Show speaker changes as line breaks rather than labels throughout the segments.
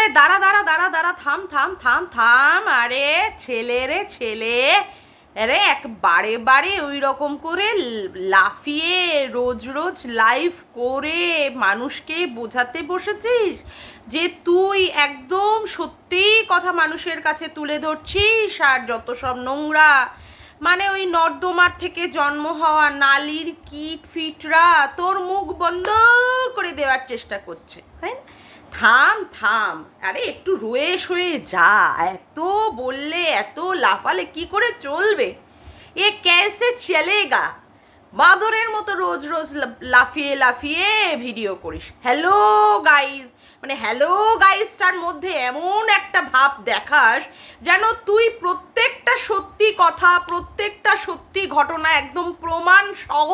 আরে দাঁড়া দাঁড়া দাঁড়া দাঁড়া, থাম থাম থাম থাম। আরে ছেলে রে ছেলে, আরে এক বারে বারে ওই রকম করে লাফিয়ে রোজ রোজ লাইভ করে মানুষকে বোঝাতে বসেছিস যে তুই একদম সত্যি কথা মানুষের কাছে তুলে ধরছিস, আর যত সব নোংরা মানে ওই নর্দমার থেকে জন্ম হওয়া নালীর কীট ফিটরা তোর মুখ বন্ধ করে দেওয়ার চেষ্টা করছে, তাই না? থাম থাম, আরে একটু রয়ে সয়ে যা। এত বললে এত লাফালে কি করে চলবে? এ ক্যাসে চলেগা? বাদরের মতো রোজ রোজ লাফিয়ে লাফিয়ে ভিডিও করিস। হ্যালো গাইজ, মানে হ্যালো গাইজটার মধ্যে এমন একটা ভাব দেখাস যেন তুই প্রত্যেকটা সত্যি কথা, প্রত্যেকটা সত্যি ঘটনা একদম প্রমাণ সহ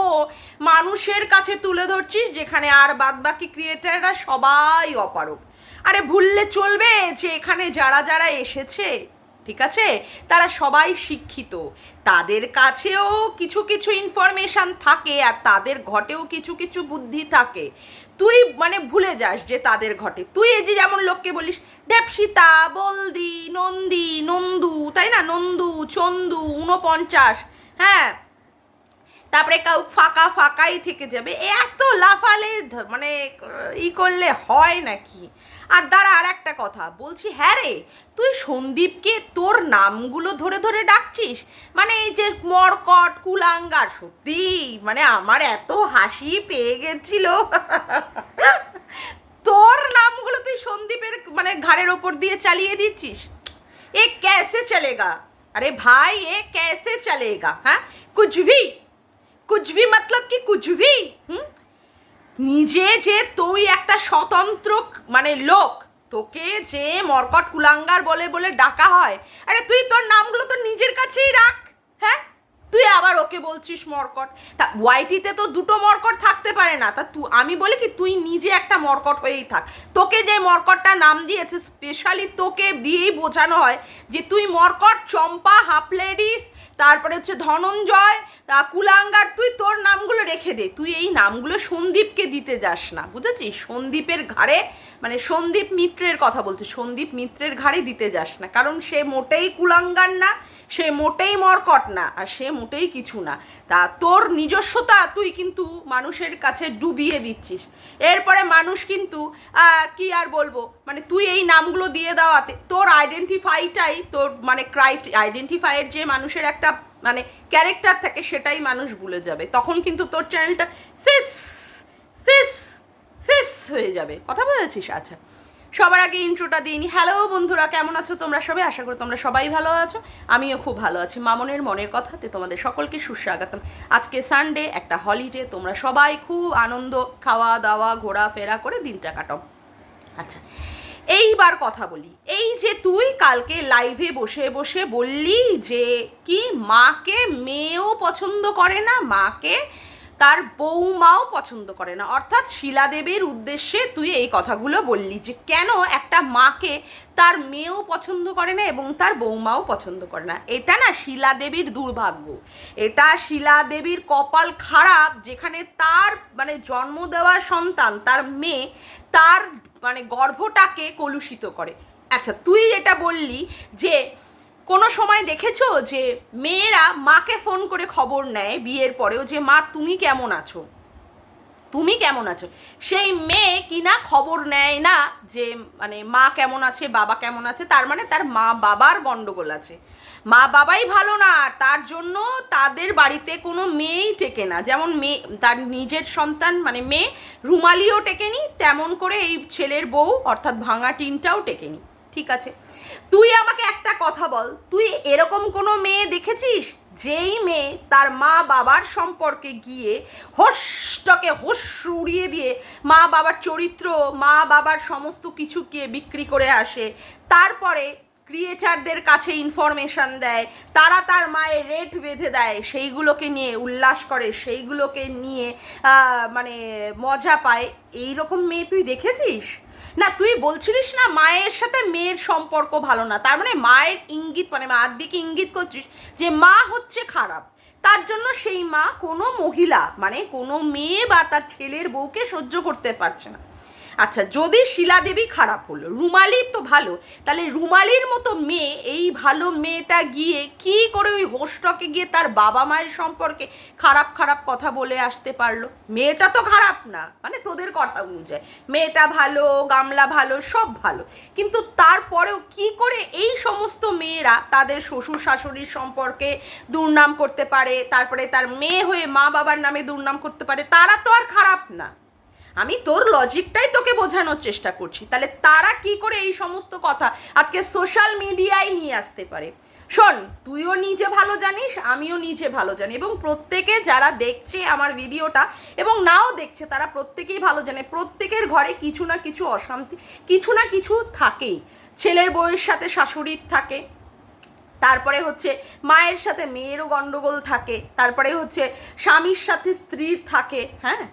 মানুষের কাছে তুলে ধরছিস, যেখানে আর বাদবাকি ক্রিয়েটাররা সবাই অপারগ। আরে ভুললে চলবে যে এখানে যারা যারা এসেছে, ঠিক আছে, তারা সবাই শিক্ষিত, তাদের কাছেও কিছু কিছু ইনফরমেশান থাকে আর তাদের ঘটেও কিছু কিছু বুদ্ধি থাকে। তুই মানে ভুলে যাস যে তাদের ঘটে। তুই এই যে যেমন লোককে বলিস ডেপসিতা, বলদি, নন্দী, নন্দু, তাই না, নন্দু, চন্দু, 49, হ্যাঁ, তারপরে কাউ ফাঁকা ফাঁকাই থেকে যাবে, এত লাফালে মানে ই করলে হয় নাকি? আর দাঁড়া, আর একটা কথা বলছি, হ্যাঁ রে, তুই সন্দীপকে তোর নামগুলো ধরে ধরে ডাকছিস, মানে এই যে মরকট, কুলাঙ্গার, সত্যি মানে আমার এত হাসি পেয়ে গেছিল। তোর নামগুলো তুই সন্দীপের মানে ঘাড়ের ওপর দিয়ে চালিয়ে দিচ্ছিস। এ कैसे चलेगा? अरे भाई ये कैसे चलेगा? हाँ, कुछ भी मतलब कि कुछ भी। নিজে যে তুই একটা স্বতন্ত্র মানে লোক, তোকে যে মরকট কুলাঙ্গার বলে বলে ডাকা হয়, আরে তুই তোর নামগুলো তো নিজের কাছেই রাখ। হ্যাঁ, তুই আবার ওকে বলছিস মরকট। তা ওয়াইটিতে তো দুটো মরকট থাকতে পারে না, তা তুই, আমি বলি কি তুই নিজে একটা মরকট হয়েই থাক। তোকে যে মরকটটা নাম দিয়েছে স্পেশালি তোকে দিয়েই বোঝানো হয় যে তুই মরকট, চম্পা, হাফ লেডিস, তারপরে হচ্ছে ধনঞ্জয়, তা কুলাঙ্গার, তুই তোর নামগুলো রেখে দে। তুই এই নামগুলো সন্দীপকে দিতে যাস না, বুঝেছিস? সন্দীপের ঘাড়ে মানে সন্দীপ মিত্রের কথা বলছি, সন্দীপ মিত্রের ঘাড়ে দিতে যাস না, কারণ সে মোটেই কুলাঙ্গার না, সে মোটেই মরকট না, আর সে মোটেই কিছু না। তা তোর নিজস্বতা তুই কিন্তু মানুষের কাছে ডুবিয়ে দিচ্ছিস। এরপরে মানুষ কিন্তু কি আর বলবো, মানে তুই এই নামগুলো দিয়ে দেওয়াতে তোর আইডেন্টিফাইটাই তোর মানে আইডেন্টিফাইয়ের যে মানুষের একটা মানে ক্যারেক্টার থাকে সেটাই মানুষ ভুলে যাবে। তখন কিন্তু তোর চ্যানেলটা ফিস ফিস ফিস হয়ে যাবে। কথা বলেছিস? আচ্ছা, সবার আগে ইন্ট্রোটা দিইনি। হ্যালো বন্ধুরা, কেমন আছো তোমরা সবাই? আশা করি তোমরা সবাই ভালো আছো, আমিও খুব ভালো আছি। মামনের মনের কথাতে তোমাদের সকলকে সুস্বাগতম। আজকে সানডে, একটা হলিডে, তোমরা সবাই খুব আনন্দ, খাওয়া দাওয়া ঘোরাফেরা করে দিনটা কাটাও। আচ্ছা, এইবার কথা বলি, এই যে তুই কালকে লাইভে বসে বসে বললি যে কি মাকে মেয়েও পছন্দ করে না, মাকে তার বৌমাও পছন্দ করে না, অর্থাৎ শিলাদেবীর উদ্দেশ্যে তুই এই কথাগুলো বললি যে কেন একটা মাকে তার মেয়েও পছন্দ করে না এবং তার বৌমাও পছন্দ করে না। এটা না শিলাদেবীর দুর্ভাগ্য, এটা শিলাদেবীর কপাল খারাপ, যেখানে তার মানে জন্ম দেওয়া সন্তান, তার মেয়ে, তার মানে গর্ভটাকে কলুষিত করে। আচ্ছা, তুই এটা বললি যে কোনো সময় দেখেছো যে মেয়েরা মাকে ফোন করে খবর নেয় বিয়ের পরেও যে মা তুমি কেমন আছো, তুমি কেমন আছো? সেই মেয়ে কিনা খবর নেয় না যে মানে মা কেমন আছে, বাবা কেমন আছে, তার মানে তার মা বাবার গন্ডগোল আছে, মা বাবাই ভালো না, আর তার জন্য তাদের বাড়িতে কোনো মেয়েই টেকে না। যেমন মেয়ে তার নিজের সন্তান মানে মেয়ে রুমালিও টেকেনি, তেমন করে এই ছেলের বউ অর্থাৎ ভাঙা টিনটাও টেকেনি। ঠিক আছে, তুই আমাকে একটা কথা বল, তুই এরকম কোনো মেয়ে দেখেছিস যেই মেয়ে তার মা বাবার সম্পর্কে গিয়ে হোসটাকে হোস উড়িয়ে দিয়ে মা বাবার চরিত্র, মা বাবার সমস্ত কিছুকে বিক্রি করে আসে, তারপরে ক্রিয়েটারদের কাছে ইনফরমেশান দেয়, তারা তার মায়ের রেট বেঁধে দেয়, সেইগুলোকে নিয়ে উল্লাস করে, সেইগুলোকে নিয়ে মানে মজা পায়? এইরকম মেয়ে তুই দেখেছিস? না, তুই বলছিলিস না মায়ের সাথে মেয়ের সম্পর্ক ভালো না, তার মানে মায়ের ইঙ্গিত মানে মার দিকে ইঙ্গিত করছিস যে মা হচ্ছে খারাপ, তার জন্য সেই মা কোনো মহিলা মানে কোনো মেয়ে বা তার ছেলের বউকে সহ্য করতে পারছে না। আচ্ছা, যদি শিলা দেবী খারাপ হলো, রুমালি তো ভালো, তাহলে রুমালির মতো মেয়ে, এই ভালো মেয়েটা গিয়ে কি করে ওই হোস্টকে গিয়ে তার বাবা মায়ের সম্পর্কে খারাপ খারাপ কথা বলে আসতে পারলো? মেয়েটা তো খারাপ না, মানে তোদের কথা অনুযায়ী মেয়েটা ভালো, গামলা ভালো, সব ভালো, কিন্তু তারপরেও কি করে এই সমস্ত মেয়েরা তাদের শ্বশুর শাশুড়ির সম্পর্কে দুর্নাম করতে পারে, তারপরে তার মেয়ে হয়ে মা বাবার নামে দুর্নাম করতে পারে? তারা তো আর খারাপ না। আমি তোর লজিকটাই তোকে বোঝানোর চেষ্টা করছি। তাহলে তারা কি করে এই সমস্ত কথা আজকে সোশ্যাল মিডিয়ায় নিয়ে আসতে পারে? শোন, তুইও নিজে ভালো জানিস, আমিও নিজে ভালো জানি, এবং প্রত্যেকে যারা দেখছে আমার ভিডিওটা এবং নাও দেখছে তারা প্রত্যেকেই ভালো জানে প্রত্যেকের ঘরে কিছু না কিছু অশান্তি, কিছু না কিছু থাকেই। ছেলের বউয়ের সাথে শাশুড়ির থাকে, তারপরে হচ্ছে মায়ের সাথে মেয়েরও গন্ডগোল থাকে, তারপরে হচ্ছে স্বামীর সাথে স্ত্রীর থাকে, হ্যাঁ,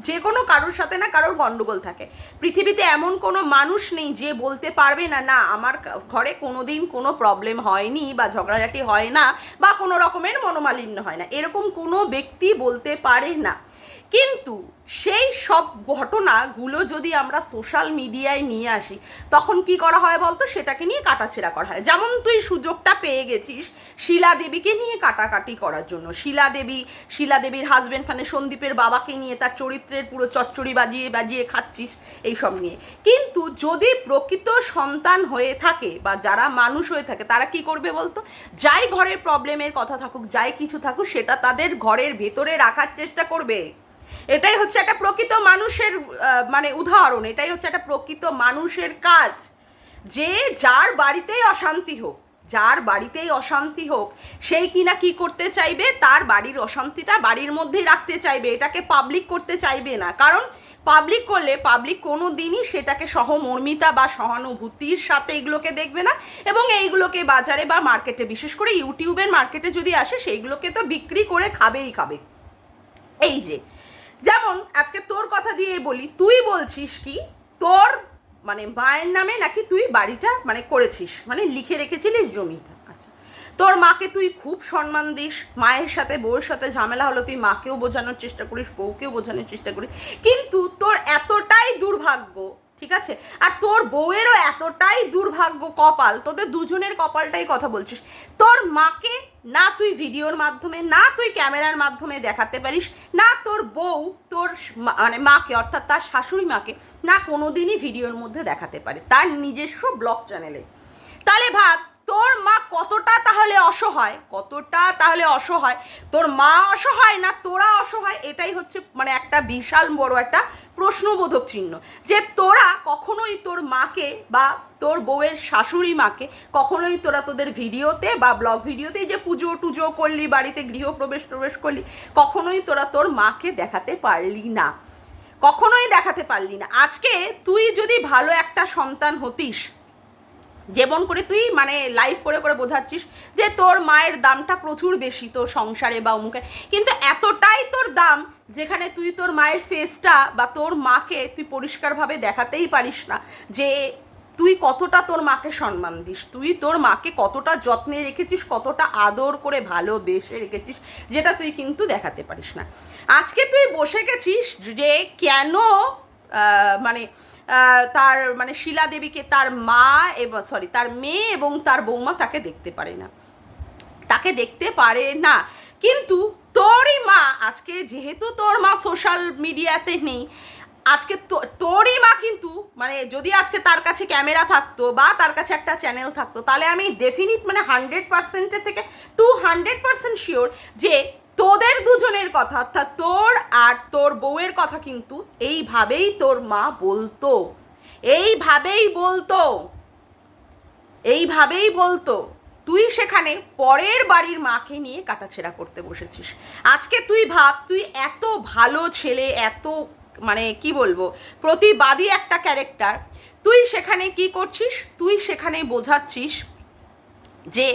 যে কোনো কারোর সাথে না কারোর গন্ডগোল থাকে। পৃথিবীতে এমন কোনো মানুষ নেই যে বলতে পারবে না, না আমার ঘরে কোনো দিন কোনো প্রবলেম হয়নি বা ঝগড়াঝাটি হয় না বা কোনো রকমের মনোমালিন্য হয় না, এরকম কোনো ব্যক্তি বলতে পারে না। কিন্তু সেই সব ঘটনাগুলো যদি আমরা সোশ্যাল মিডিয়ায় নিয়ে আসি তখন কি করা হয় বলতো? সেটাকে নিয়ে কাটাছেড়া করা হয়। যেমন তুই সুযোগটা পেয়ে গেছিস শিলা দেবীকে নিয়ে কাটাকাটি করার জন্য, শিলা দেবীর হাজবেন্ড মানে সন্দীপের বাবাকে নিয়ে তার চরিত্রের পুরো চচ্চড়ি বাজিয়ে বাজিয়ে খাচ্ছিস এইসব নিয়ে। কিন্তু যদি প্রকৃত সন্তান হয়ে থাকে বা যারা মানুষ হয়ে থাকে তারা কি করবে বলতো? যাই ঘরের প্রবলেমের কথা থাকুক, যাই কিছু থাকুক, সেটা তাদের ঘরের ভেতরে রাখার চেষ্টা করবে। এটাই হচ্ছে একটা প্রকৃত মানুষের মানে উদাহরণ, এটাই হচ্ছে একটা প্রকৃত মানুষের কাজ। যে যার বাড়িতেই অশান্তি হোক, যার বাড়িতেই অশান্তি হোক, সেই কিনা কি করতে চাইবে? তার বাড়ির অশান্তিটা বাড়ির মধ্যেই রাখতে চাইবে, এটাকে পাবলিক করতে চাইবে না। কারণ পাবলিক করলে পাবলিক কোনো দিনই সেটাকে সহমর্মিতা বা সহানুভূতির সাথে এগুলোকে দেখবে না, এবং এইগুলোকে বাজারে বা মার্কেটে, বিশেষ করে ইউটিউবের মার্কেটে যদি আসে, সেইগুলোকে তো বিক্রি করে খাবেই খাবে। এই যে যেমন আজকে তোর কথা দিয়ে বলি, তুই বলছিস কি তোর মানে মায়ের নামে নাকি তুই বাড়িটা মানে করেছিস, মানে লিখে রেখেছিলিস জমিটা। আচ্ছা, তোর মাকে তুই খুব সম্মান দিস, মায়ের সাথে বউয়ের সাথে ঝামেলা হলো তুই মাকেও বোঝানোর চেষ্টা করিস, বউকেও বোঝানোর চেষ্টা করিস, কিন্তু তোর এতটাই দুর্ভাগ্য, ঠিক আছে, আর তোর বউয়েরও এতটাই দুর্ভাগ্য, কপাল, তোদের দুজনের কপালটাই কথা বলছিস, তোর মাকে না তুই ভিডিওর মাধ্যমে, না তুই ক্যামেরার মাধ্যমে দেখাতে পারিস, না তোর বউ তোর মানে মাকে অর্থাৎ তার শাশুড়ি মাকে না কোনোদিনই ভিডিওর মধ্যে দেখাতে পারে তার নিজস্ব ব্লগ চ্যানেলে। তাহলে ভাব তোর মা কতটা তাহলে অসহায়, কতটা তাহলে অসহায়, তোর মা অসহায় না তোরা অসহায়? এটাই হচ্ছে মানে একটা বিশাল বড় একটা প্রশ্নবোধক চিহ্ন, যে তোরা কখনোই তোর মাকে বা তোর বউয়ের শাশুড়ি মাকে কখনোই তোরা তোদের ভিডিওতে বা ব্লগ ভিডিওতে যে পুজো টুজো করলি, বাড়িতে গৃহপ্রবেশ করলি, কখনোই তোরা তোর মাকে দেখাতে পারলি না, কখনোই দেখাতে পারলি না। আজকে তুই যদি ভালো একটা সন্তান হতিস, যেমন করে তুই মানে লাইভ করে করে বোঝাচ্ছিস যে তোর মায়ের দামটা প্রচুর বেশি তোর সংসারে বা অমুকে, কিন্তু এতটাই তোর দাম যেখানে তুই তোর মায়ের ফেসটা বা তোর মাকে তুই পরিষ্কারভাবে দেখাতেই পারিস না যে তুই কতটা তোর মাকে সম্মান দিস, তুই তোর মাকে কতটা যত্নে রেখেছিস, কতটা আদর করে ভালোবেসে রেখেছিস, যেটা তুই কিন্তু দেখাতে পারিস না। আজকে তুই বসে গেছিস যে কেন মানে তার মানে শিলা দেবীকে তার মা এবং তার মেয়ে এবং তার বৌমা তাকে দেখতে পারে না, তাকে দেখতে পারে না। কিন্তু তোরই মা আজকে, যেহেতু তোর মা সোশ্যাল মিডিয়াতে নেই, আজকে তোরই মা কিন্তু মানে যদি আজকে তার কাছে ক্যামেরা থাকতো বা তার কাছে একটা চ্যানেল থাকতো, তাহলে আমি ডেফিনিট মানে 100%-এর থেকে 200% শিওর যে তোদের দুজনের কথা অর্থাৎ তোর আর তোর বউয়ের কথা কিন্তু এইভাবেই তোর মা বলতো, এইভাবেই বলতো, এইভাবেই বলতো। তুই সেখানে পরের বাড়ির মাকে নিয়ে কাটাছেড়া করতে বসেছিস। আজকে তুই ভাব, তুই এত ভালো ছেলে, এত মানে কি বলবো প্রতিবাদী একটা ক্যারেক্টার, তুই সেখানে কি করছিস? তুই সেখানে বোঝাচ্ছিস যে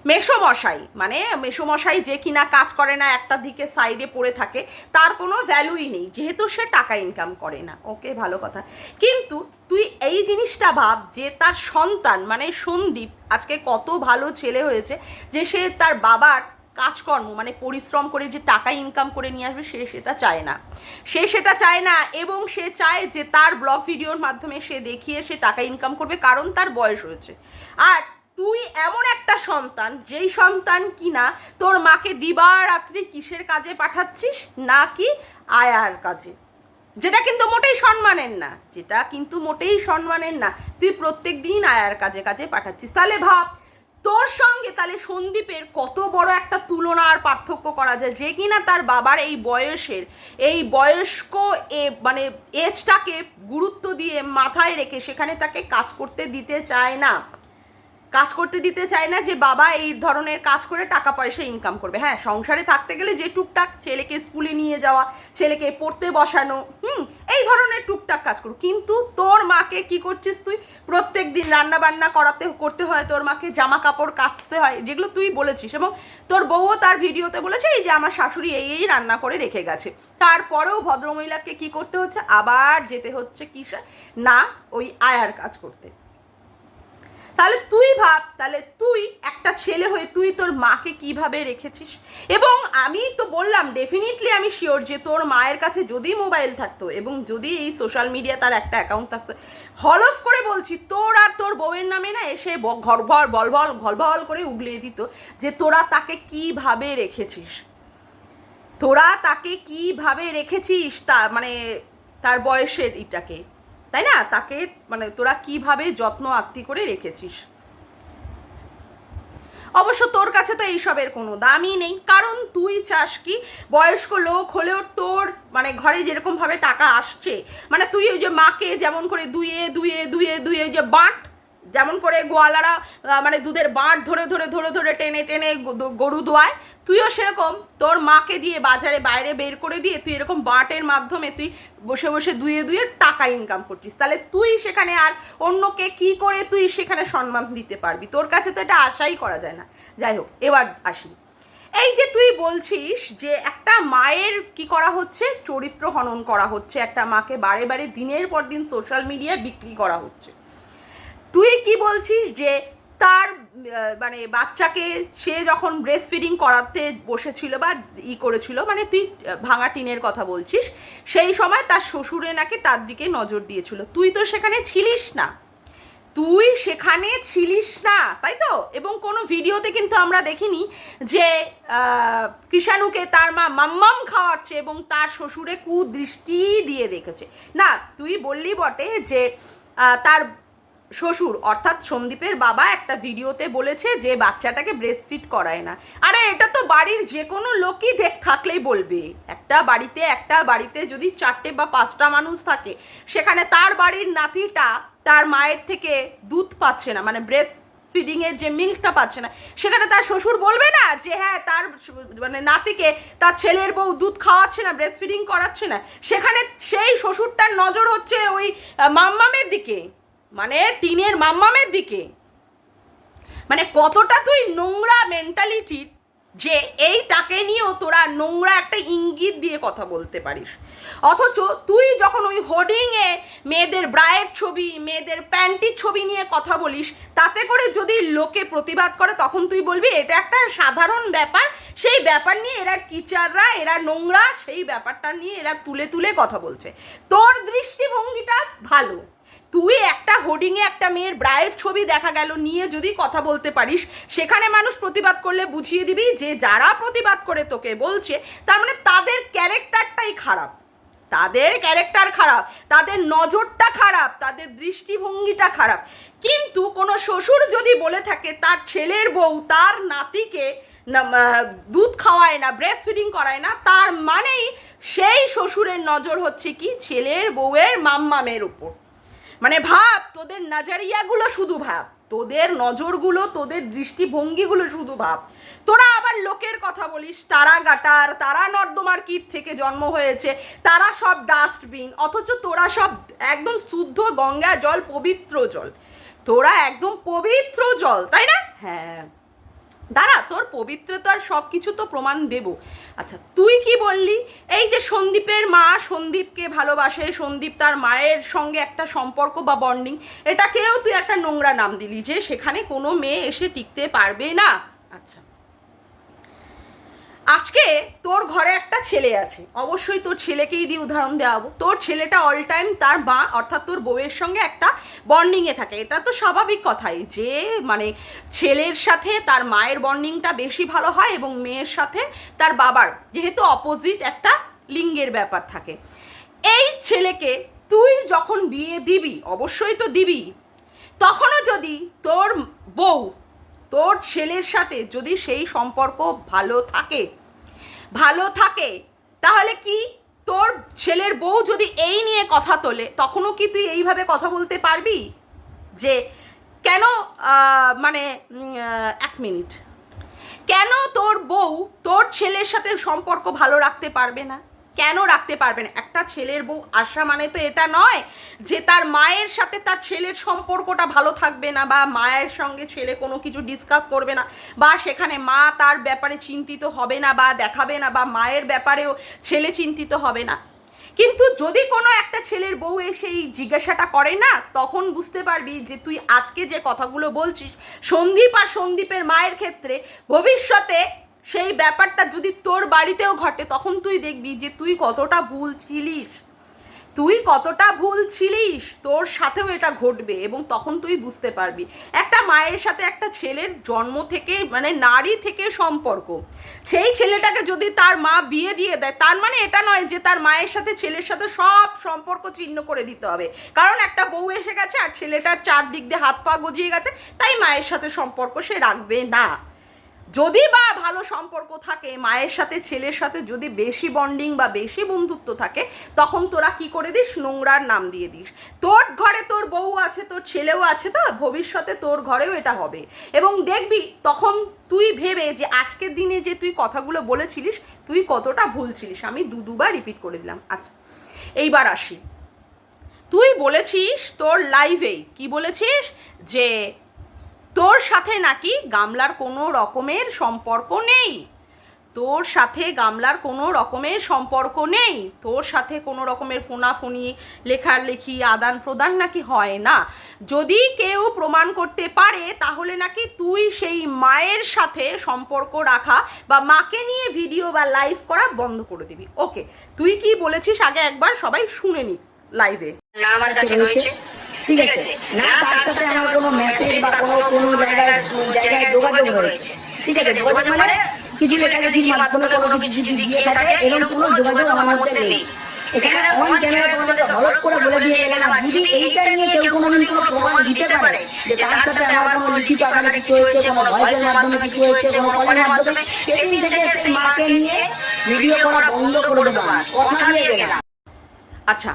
মেসোমশাই মানে মেসোমশাই যে কিনা কাজ করে না, একটা দিকে সাইডে পড়ে থাকে, তার কোনো ভ্যালুই নেই যেহেতু সে টাকা ইনকাম করে না। ওকে, ভালো কথা, কিন্তু তুই এই জিনিসটা ভাব যে তার সন্তান মানে সন্দীপ আজকে কত ভালো ছেলে হয়েছে যে সে তার বাবার কাজকর্ম মানে পরিশ্রম করে যে টাকা ইনকাম করে নিয়ে আসবে সে সেটা চায় না, সে সেটা চায় না। এবং সে চায় যে তার ব্লগ ভিডিওর মাধ্যমে সে দেখিয়ে সে টাকা ইনকাম করবে, কারণ তার বয়স হয়েছে। আর তুই এমন একটা সন্তান, যেই সন্তান কিনা তোর মাকে দিবারাত্রি কিসের কাজে পাঠাচ্ছিস, নাকি আয়ার কাজে, যেটা কিন্তু মোটেই সম্মানের না, যেটা কিন্তু মোটেই সম্মানের না। তুই প্রত্যেক দিন আয়ার কাজে কাজে পাঠাচ্ছিস। তাহলে ভাব তোর সঙ্গে তাহলে সন্দীপের কত বড় একটা তুলনা আর পার্থক্য করা যায়, যে কিনা তার বাবার এই বয়সের, এই বয়স্ক মানে এজটাকে গুরুত্ব দিয়ে মাথায় রেখে সেখানে তাকে কাজ করতে দিতে চায় না, কাজ করতে দিতে চায় না, যে বাবা এই ধরনের কাজ করে টাকা পয়সা ইনকাম করবে। হ্যাঁ, সংসারে থাকতে গেলে যে টুকটাক ছেলেকে স্কুলে নিয়ে যাওয়া, ছেলেকে পড়তে বসানো, এই ধরনের টুকটাক কাজ করো। কিন্তু তোর মাকে কি করছিস তুই? প্রত্যেক দিন রান্না বান্না করতে হয়, তোর মাকে জামা কাপড় কাচতে হয়, যেগুলো তুই বলেছিস, এবং তোর বউও তার ভিডিওতে বলেছে এই যে আমার শাশুড়ি এই রান্না করে রেখে গেছে। তারপরেও ভদ্রমহিলাকে কি করতে হচ্ছে? আবার যেতে হচ্ছে কিসে না, ওই আয়ার কাজ করতে। তাহলে তুই ভাব, তাহলে তুই একটা ছেলে হয়ে তুই তোর মাকে কিভাবে রেখেছিস। এবং আমি তো বললাম, ডেফিনেটলি আমি শিওর যে তোর মায়ের কাছে যদি মোবাইল থাকতো এবং যদি এই সোশ্যাল মিডিয়া তার একটা অ্যাকাউন্ট থাকতো, হলফ করে বলছি তোর আর তোর বউয়ের নামে না এসে ঘরভর ভলভল করে উগলিয়ে দিত যে তোরা তাকে কিভাবে রেখেছিস, তোরা তাকে কিভাবে রেখেছিস, তা মানে তার বয়সের এটাকে, তাই না, তাকে মানে তোরা কিভাবে যত্ন আত্তি করে রেখেছিস। অবশ্য তোর কাছে তো এইসবের কোনো দামই নেই, কারণ তুই চাস কি, বয়স্ক লোক হলেও তোর মানে ঘরে যেরকমভাবে টাকা আসছে, মানে তুই ওই যে মাকে যেমন করে দুয়ে দুয়ে দুয়ে দুয়ে যে বাঁট, যেমন করে গোয়ালারা মানে দুধের বাঁট ধরে ধরে ধরে ধরে টেনে টেনে গরু দোয়ায়, তুইও সেরকম তোর মাকে দিয়ে বাজারে বাইরে বের করে দিয়ে তুই এরকম বাঁটের মাধ্যমে তুই বসে বসে দুয়ে দুয়ে টাকা ইনকাম করছিস। তাহলে তুই সেখানে আর অন্যকে কি করে তুই সেখানে সম্মান দিতে পারবি? তোর কাছে তো এটা আশাই করা যায় না। যাই হোক, এবার আসি, এই যে তুই বলছিস যে একটা মায়ের কি করা হচ্ছে, চরিত্র হনন করা হচ্ছে, একটা মাকে বারে বারে দিনের পর দিন সোশ্যাল মিডিয়ায় বিক্রি করা হচ্ছে। তুই কি বলছিস যে তার মানে বাচ্চাকে সে যখন ব্রেস্ট ফিডিং করাতে বসেছিল বা করেছিল, মানে তুই ভাঙা টিনের কথা বলছিস, সেই সময় তার শ্বশুরে নাকি তার দিকে নজর দিয়েছিল। তুই তো সেখানে ছিলিস না, তুই সেখানে ছিলিস না, তাই তো? এবং কোনো ভিডিওতে কিন্তু আমরা দেখিনি যে কৃষাণুকে তার মা মাম্মাম খাওয়াচ্ছে এবং তার শ্বশুরে কুদৃষ্টি দিয়ে রেখেছে। না, তুই বললি বটে যে তার শ্বশুর অর্থাৎ সন্দীপের বাবা একটা ভিডিওতে বলেছে যে বাচ্চাটাকে ব্রেস্ট ফিড করায় না। আরে এটা তো বাড়ির যে কোনো লোকই থাকলেই বলবে। একটা বাড়িতে যদি 4টে বা 5টা মানুষ থাকে, সেখানে তার বাড়ির নাতিটা তার মায়ের থেকে দুধ পাচ্ছে না, মানে ব্রেস্ট ফিডিংয়ের যে মিল্কটা পাচ্ছে না, সেখানে তার শ্বশুর বলবে না যে হ্যাঁ তার মানে নাতিকে তার ছেলের বউ দুধ খাওয়াচ্ছে না, ব্রেস্ট ফিডিং করাচ্ছে না। সেখানে সেই শ্বশুরটার নজর হচ্ছে ওই মাম্মামের দিকে, মানে টিনের মাম্মামের দিকে। মানে কতটা তুই নোংরা মেন্টালিটির যে এইটাকে নিয়েও তোরা নোংরা একটা ইঙ্গিত দিয়ে কথা বলতে পারিস। অথচ তুই যখন ওই হোর্ডিংয়ে মেয়েদের ব্রায়ের ছবি, মেয়েদের প্যান্টির ছবি নিয়ে কথা বলিস, তাতে করে যদি লোকে প্রতিবাদ করে তখন তুই বলবি এটা একটা সাধারণ ব্যাপার, সেই ব্যাপার নিয়ে এরা কিচাররা, এরা নোংরা, সেই ব্যাপারটা নিয়ে এরা তুলে তুলে কথা বলছে। তোর দৃষ্টিভঙ্গিটা ভালো, তুই একটা হোর্ডিংয়ে একটা মেয়ের ব্রায়ের ছবি দেখা গেল নিয়ে যদি কথা বলতে পারিস, সেখানে মানুষ প্রতিবাদ করলে বুঝিয়ে দিবি যে যারা প্রতিবাদ করে তোকে বলছে তার মানে তাদের ক্যারেক্টারটাই খারাপ, তাদের ক্যারেক্টার খারাপ, তাদের নজরটা খারাপ, তাদের দৃষ্টিভঙ্গিটা খারাপ। কিন্তু কোনো শ্বশুর যদি বলে থাকে তার ছেলের বউ তার নাতিকে দুধ খাওয়ায় না, ব্রেস্ট ফিডিং করায় না, তার মানেই সেই শ্বশুরের নজর হচ্ছে কি ছেলের বউয়ের মাম্মামের উপর। মানে ভাব, তোদের নাজারিয়াগুলো শুধু ভাব, তোদের নজরগুলো, তোদের দৃষ্টিভঙ্গিগুলো শুধু ভাব। তোরা আবার লোকের কথা বলিস, তারা গাটার, তারা নর্দমার কীট থেকে জন্ম হয়েছে, তারা সব ডাস্টবিন, অথচ তোরা সব একদম শুদ্ধ গঙ্গা জল, পবিত্র জল, তোরা একদম পবিত্র জল, তাই না? হ্যাঁ, দাঁড়া, তোর পবিত্রতার সব কিছু তো প্রমাণ দেব। আচ্ছা, তুই কি বললি এই যে সন্দীপের মা সন্দীপকে ভালোবাসে, সন্দীপ তার মায়ের সঙ্গে একটা সম্পর্ক বা বন্ডিং, এটাকেও তুই একটা নোংরা নাম দিলি যে সেখানে কোনো মেয়ে এসে টিকতে পারবে না। আচ্ছা, আজকে তোর ঘরে একটা ছেলে আছে, অবশ্যই তোর ছেলেকেই দিয়ে উদাহরণ দেওয়াবো। তোর ছেলেটা অল টাইম তার মা অর্থাৎ তোর বউয়ের সঙ্গে একটা বন্ডিংয়ে থাকে, এটা তো স্বাভাবিক কথাই যে মানে ছেলের সাথে তার মায়ের বন্ডিংটা বেশি ভালো হয় এবং মেয়ের সাথে তার বাবার, যেহেতু অপোজিট একটা লিঙ্গের ব্যাপার থাকে। এই ছেলেকে তুই যখন বিয়ে দিবি, অবশ্যই তো দিবি, তখনও যদি তোর বউ তোর ছেলের সাথে যদি সেই সম্পর্ক ভালো থাকে তাহলে কি তোর ছেলের বউ যদি এই নিয়ে কথা তোলে তখনও কি তুই এইভাবে কথা বলতে পারবি যে কেন মানে 1 মিনিট, কেন তোর বউ তোর ছেলের সাথে সম্পর্ক ভালো রাখতে পারবে না? কেন রাখতে পারবে না? একটা ছেলের বউ আসা মানে তো এটা নয় যে তার মায়ের সাথে তার ছেলের সম্পর্কটা ভালো থাকবে না, বা মায়ের সঙ্গে ছেলে কোনো কিছু ডিসকাস করবে না, বা সেখানে মা তার ব্যাপারে চিন্তিত হবে না বা দেখাবে না, বা মায়ের ব্যাপারেও ছেলে চিন্তিত হবে না। কিন্তু যদি কোনো একটা ছেলের বউ এসে এই জিজ্ঞাসাটা করে না, তখন বুঝতে পারবি যে তুই আজকে যে কথাগুলো বলছিস সন্দীপ আর সন্দীপের মায়ের ক্ষেত্রে, ভবিষ্যতে সেই ব্যাপারটা যদি তোর বাড়িতেও ঘটে তখন তুই দেখবি যে তুই কতটা ভুল ছিলিস, তোর সাথেও এটা ঘটবে এবং তখন তুই বুঝতে পারবি। একটা মায়ের সাথে একটা ছেলের জন্ম থেকে মানে নারী থেকে সম্পর্ক, সেই ছেলেটাকে যদি তার মা বিয়ে দিয়ে দেয় তার মানে এটা নয় যে তার মায়ের সাথে ছেলের সাথে সব সম্পর্ক ছিন্ন করে দিতে হবে, কারণ একটা বউ এসে গেছে আর ছেলেটার চারদিক দিয়ে হাত পা গজিয়ে গেছে তাই মায়ের সাথে সম্পর্ক সে রাখবে না। যদি বা ভালো সম্পর্ক থাকে মায়ের সাথে ছেলের সাথে, যদি বেশি বন্ডিং বা বেশি বন্ধুত্ব থাকে, তখন তোরা কি করে দিস? নোংরার নাম দিয়ে দিস। তোর ঘরে তোর বউ আছে, তোর ছেলেও আছে, তো ভবিষ্যতে তোর ঘরেও এটা হবে এবং দেখবি তখন তুই ভেবে যে আজকের দিনে যে তুই কথাগুলো বলেছিলিস তুই কতটা ভুল ছিলিস। আমি দুবার রিপিট করে দিলাম। আচ্ছা, এইবার আসি, তুই বলেছিস তোর লাইভেই কি বলেছিস যে তোর সাথে নাকি গামলার কোনো রকমের সম্পর্ক নেই, তোর সাথে গামলার কোনো রকমের সম্পর্ক নেই, তোর সাথে কোনো রকমের ফোনাফোনি লেখালেখি আদান প্রদান নাকি হয় না। যদি কেউ প্রমাণ করতে পারে তাহলে নাকি তুই সেই মায়ের সাথে সম্পর্ক রাখা বা মাকে নিয়ে ভিডিও বা লাইভ করা বন্ধ করে দিবি। ওকে, তুই কি বলেছিস আগে একবার সবাই শুনে নি লাইভে।
না আমার কাছে রয়েছে, ঠিক আছে, না তার সাথে আমার কোনো মেসেজ বা কোনো জায়গায় যোগাযোগ রয়েছে, ঠিক আছে। যোগাযোগ মানে কিছু লেখালেখির মাধ্যমে কোনো কিছু যদি গিয়ে থাকে, এরকম কোনো যোগাযোগ আমার মধ্যে নেই। এখানে অন ক্যামেরা তোমাদেরকে হলপ করে বলে দিয়ে গেলাম, যদি এইটা নিয়ে কেউ কোনোদিন কোনো প্রমাণ দিতে পারে যে তার সাথে আমার কোনো লিখিত আকারে কিছু হয়েছে, কোনো ভয়েসের মাধ্যমে কিছু হয়েছে, কোনো কলের মাধ্যমে, সেদিন থেকে সেই মাকে নিয়ে ভিডিও করা বন্ধ করে দেবো, কথা দিয়ে গেলাম।
আচ্ছা,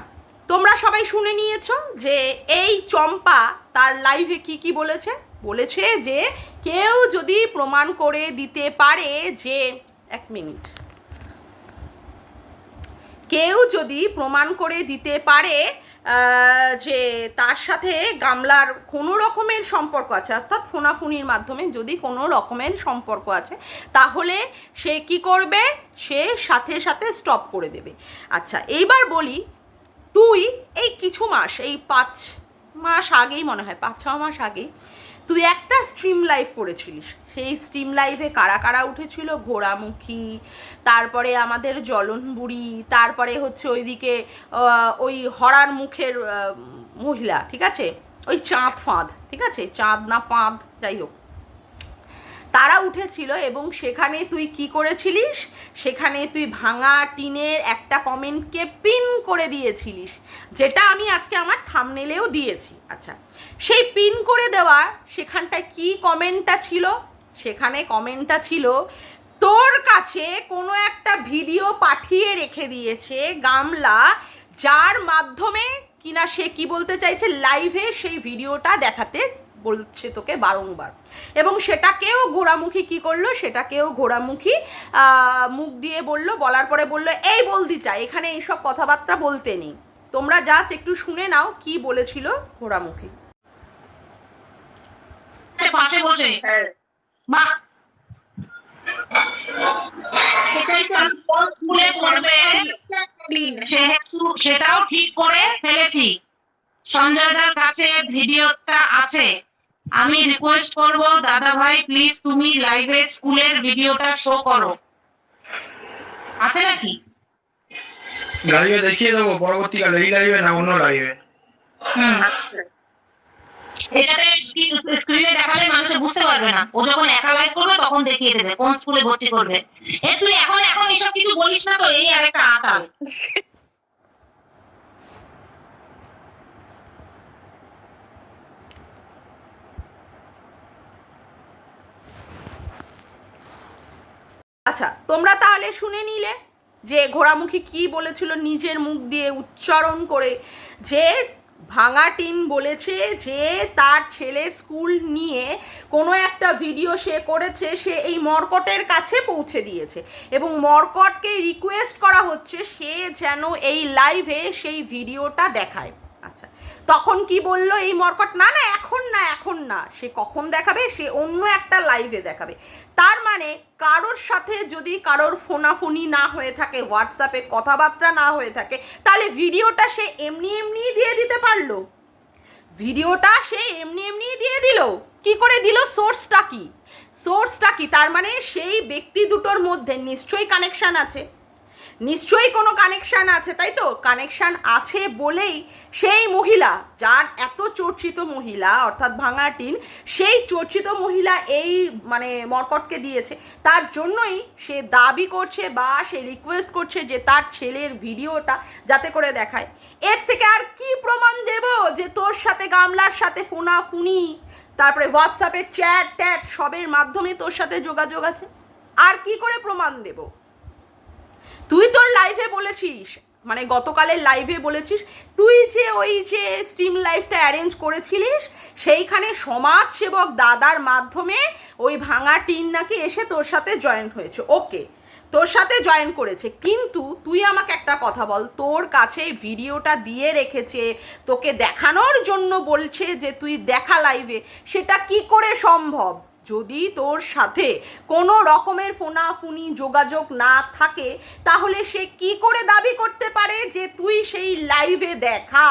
তোমরা সবাই শুনে নিয়েছো যে এই চম্পা তার লাইভে কি বলেছে? বলেছে যে কেউ যদি প্রমাণ করে দিতে পারে যে 1 মিনিট, কেউ যদি প্রমাণ করে দিতে পারে যে তার সাথে গামলার কোনো রকমের সম্পর্ক আছে, অর্থাৎ ফোনাফুনির মাধ্যমে যদি কোনো রকমের সম্পর্ক আছে, তাহলে সে কি করবে? সে সাথে সাথে স্টপ করে দেবে। আচ্ছা, এইবার বলি, তুই এই কিছু মাস, এই 5 মাস আগেই মনে হয়, 5-6 মাস আগেই তুই একটা স্ট্রিম লাইভ করেছিলিস। সেই স্ট্রিম লাইভে কারা কারা উঠেছিল? ঘোড়ামুখী, তারপরে আমাদের জ্বলনবুড়ি, তারপরে হচ্ছে ওইদিকে ওই হরার মুখের মহিলা, ঠিক আছে, ওই চাঁদ ফাঁদ, ঠিক আছে, চাঁদ না পাঁদ, যাই হোক, তারা উঠেছিল এবং সেখানে তুই কি করেছিলিস? সেখানে তুই ভাঙা টিনের একটা কমেন্টকে পিন করে দিয়েছিলিস, যেটা আমি আজকে আমার থাম্বনেলেও দিয়েছি। আচ্ছা, সেই পিন করে দেওয়া সেখানটায় কি কমেন্টটা ছিল? সেখানে কমেন্টটা ছিল, তোর কাছে কোনো একটা ভিডিও পাঠিয়ে রেখে দিয়েছে গামলা, যার মাধ্যমে কিনা সে কি বলতে চাইছে, লাইভে সেই ভিডিওটা দেখাতে বলছে তোকে বারংবার, এবং সেটাকেও ঘোড়ামুখী কি করলো? সেটাকেও ঘোড়ামুখী মুখ দিয়ে বলল, বলার পরে বলল এই বলদিটা এখানে এইসব কথাবার্তা বলতে নেই। তোমরা জাস্ট একটু শুনে নাও কি বলেছিল ঘোড়ামুখী।
পাশে বসে মা স্কুলে পড়বে, সেটাও ঠিক করে ফেলেছি। সঞ্জয়দার কাছে ভিডিওটা আছে, আমি রিকোয়েস্ট করব দাদা ভাই প্লিজ তুমি লাইভে স্কুলের ভিডিওটা শো করো। আছে নাকি?
লাইভে দেখিয়ে দেবো পরবর্তীকালে, এই লাইভে না অন্য লাইভে।
আচ্ছা
এটাতে স্ক্রিনে দেখালে মানুষ বুঝতে পারবে না, ও যখন একা লাইভ করবে তখন দেখিয়ে দেবে কোন স্কুলে ভর্তি করবে। তুই এখন এখন এসব কিছু বলিস না তো, এই আরেকটা আতাল।
আচ্ছা, তোমরা তাহলে শুনে নিলে যে ঘোড়ামুখী কি বলেছিল নিজের মুখ দিয়ে উচ্চারণ করে, যে ভাঙা টিন বলেছে যে তার ছেলের স্কুল নিয়ে কোনো একটা ভিডিও সে করেছে, সে এই মর্কটের কাছে পৌঁছে দিয়েছে এবং মর্কটকে রিকোয়েস্ট করা হচ্ছে সে যেন এই লাইভে সেই ভিডিওটা দেখায়। আচ্ছা, তখন কি বললো এই মর্কট, না না এখন না, এখন না, সে কখন দেখাবে, সে অন্য একটা লাইভে দেখাবে। তার মানে কারোর সাথে যদি কারোর ফোনাফোনি না হয়ে থাকে, হোয়াটসঅ্যাপে কথাবার্তা না হয়ে থাকে, তাহলে ভিডিওটা সে এমনি এমনি দিয়ে দিতে পারলো? ভিডিওটা সে এমনি এমনি দিয়ে দিল? কি করে দিল? সোর্সটা কি? সোর্সটা কি? তার মানে সেই ব্যক্তি দুটোর মধ্যে নিশ্চয়ই কানেকশান আছে, নিশ্চয়ই কোনো কানেকশান আছে, তাই তো? কানেকশান আছে বলেই সেই মহিলা, যার এত চর্চিত মহিলা অর্থাৎ ভাঙা টিন, সেই চর্চিত মহিলা এই মানে মর্কটকে দিয়েছে, তার জন্যই সে দাবি করছে বা সে রিকোয়েস্ট করছে যে তার ছেলের ভিডিওটা যাতে করে দেখায়। এর থেকে আর কি প্রমাণ দেব যে তোর সাথে গামলার সাথে ফোনাফুনি, তারপরে হোয়াটসঅ্যাপের চ্যাট ট্যাট সবের মাধ্যমে তোর সাথে যোগাযোগ আছে? আর কি করে প্রমাণ দেব? তুই তোর লাইভে বলেছিস, মানে গতকালের লাইভে বলেছিস তুই যে ওই যে স্ট্রিম লাইভটা অ্যারেঞ্জ করেছিলিস, সেইখানে সমাজসেবক দাদার মাধ্যমে ওই ভাঙা টিন নাকি এসে তোর সাথে জয়েন হয়েছে। ওকে, তোর সাথে জয়েন করেছে, কিন্তু তুই আমাকে একটা কথা বল, তোর কাছে ভিডিওটা দিয়ে রেখেছে, তোকে দেখানোর জন্য বলছে যে তুই দেখা লাইভে, সেটা কি করে সম্ভব? যদি তোর সাথে কোনো রকমের ফোনাফুনি যোগাযোগ না থাকে, তাহলে সে কি করে দাবি করতে পারে যে তুই সেই লাইভে দেখা?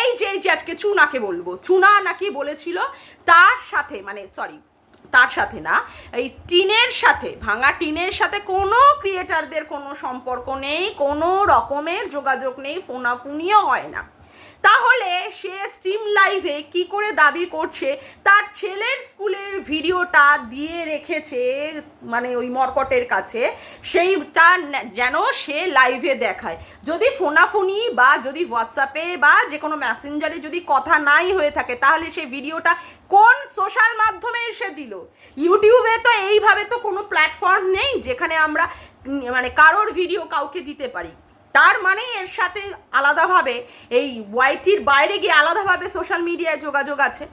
এই যে আজকে চুনাকে বলবো, চুনা নাকি বলেছিল তার সাথে, মানে সরি তার সাথে না, এই টিনের সাথে, ভাঙা টিনের সাথে কোনো ক্রিয়েটারদের কোনো সম্পর্ক নেই, কোনো রকমের যোগাযোগ নেই, ফোনাফুনিও হয় না। তাহলে সে স্ট্রিম লাইভে কি করে দাবি করছে তার ছেলের স্কুলের ভিডিওটা দিয়ে রেখেছে মানে ওই মর্কটের কাছে, সেইটা যেন সে লাইভে দেখায়? যদি ফোনাফোনি বা যদি হোয়াটসঅ্যাপে বা যে কোনো মেসেঞ্জারে যদি কথা নাই হয়ে থাকে, তাহলে সেই ভিডিওটা কোন সোশ্যাল মাধ্যমে এসে দিল? ইউটিউবে তো এইভাবে তো কোনো প্ল্যাটফর্ম নেই যেখানে আমরা মানে কারোর ভিডিও কাউকে দিতে পারি। তার মানে এর সাথে আলাদাভাবে এই ওয়াইটির বাইরে গিয়ে আলাদাভাবে সোশ্যাল মিডিয়ায় যোগাযোগ আছে,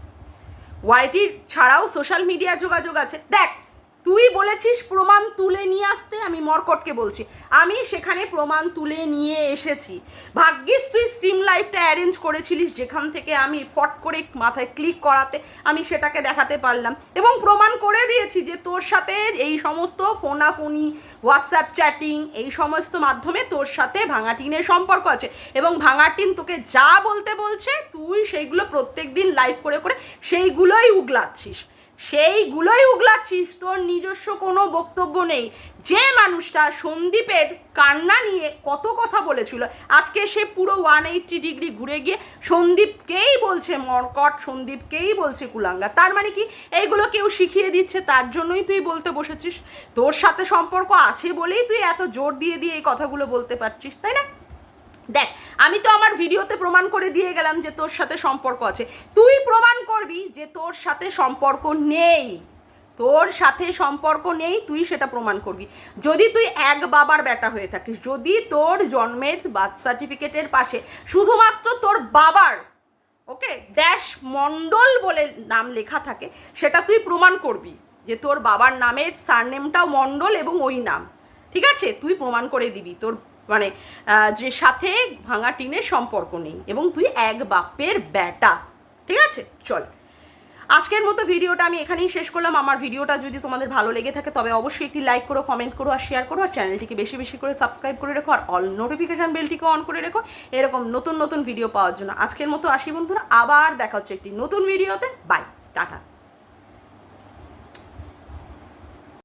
ওয়াইটির ছাড়াও সোশ্যাল মিডিয়া যোগাযোগ আছে। দেখ, তুই বলেছিস প্রমাণ তুলে নিয়ে আসতে, আমি মর্কটকে বলছি আমি সেখানে প্রমাণ তুলে নিয়ে এসেছি। ভাগ্যিস তুই স্ট্রিম লাইভটা অ্যারেঞ্জ করেছিলিস, যেখান থেকে আমি ফট করে মাথায় ক্লিক করাতে আমি সেটাকে দেখাতে পারলাম এবং প্রমাণ করে দিয়েছি যে তোর সাথে এই সমস্ত ফোনাফোনি, হোয়াটসঅ্যাপ চ্যাটিং, এই সমস্ত মাধ্যমে তোর সাথে ভাঙা টিনের সম্পর্ক আছে এবং ভাঙা টিন তোকে যা বলতে বলছে তুই সেইগুলো প্রত্যেক দিন লাইভ করে করে সেইগুলোই উগলাচ্ছিস, তোর নিজস্ব কোনো বক্তব্য নেই। যে মানুষটা সন্দীপের কান্না নিয়ে কত কথা বলেছিল, আজকে সে পুরো 180 ডিগ্রি ঘুরে গিয়ে সন্দীপকেই বলছে মর্কট, সন্দীপকেই বলছে কুলাঙ্গা। তার মানে কি এইগুলো কেউ শিখিয়ে দিচ্ছে, তার জন্যই তুই বলতে বসেছিস? তোর সাথে সম্পর্ক আছে বলেই তুই এত জোর দিয়ে এই কথাগুলো বলতে পারছিস, তাই না? দেখ, আমি তো আমার ভিডিওতে প্রমাণ করে দিয়ে গেলাম যে তোর সাথে সম্পর্ক আছে, তুই প্রমাণ করবি যে তোর সাথে সম্পর্ক নেই, তোর সাথে সম্পর্ক নেই, তুই সেটা প্রমাণ করবি। যদি তুই এক বাবার বেটা হয়ে থাকিস, যদি তোর জন্মের বার্থ সার্টিফিকেটের পাশে শুধুমাত্র তোর বাবার ওকে ড্যাশ মণ্ডল বলে নাম লেখা থাকে, সেটা তুই প্রমাণ করবি যে তোর বাবার নামের সারনেমটাও মণ্ডল এবং ওই নাম, ঠিক আছে? তুই প্রমাণ করে দিবি তোর মানে যে সাথে ভাঙা টিনের সম্পর্ক নেই এবং তুই এক বাপের বেটা, ঠিক আছে? চল, আজকের মতো ভিডিওটা আমি এখানেই শেষ করলাম। আমার ভিডিওটা যদি তোমাদের ভালো লেগে থাকে তবে অবশ্যই একটি লাইক করো, কমেন্ট করো আর শেয়ার করো, আর চ্যানেলটিকে বেশি বেশি করে সাবস্ক্রাইব করে রেখো আর অল নোটিফিকেশান বেলটিকে অন করে রেখো এরকম নতুন নতুন ভিডিও পাওয়ার জন্য। আজকের মতো আসি বন্ধুরা, আবার দেখা হচ্ছে একটি নতুন ভিডিওতে। Bye, tata.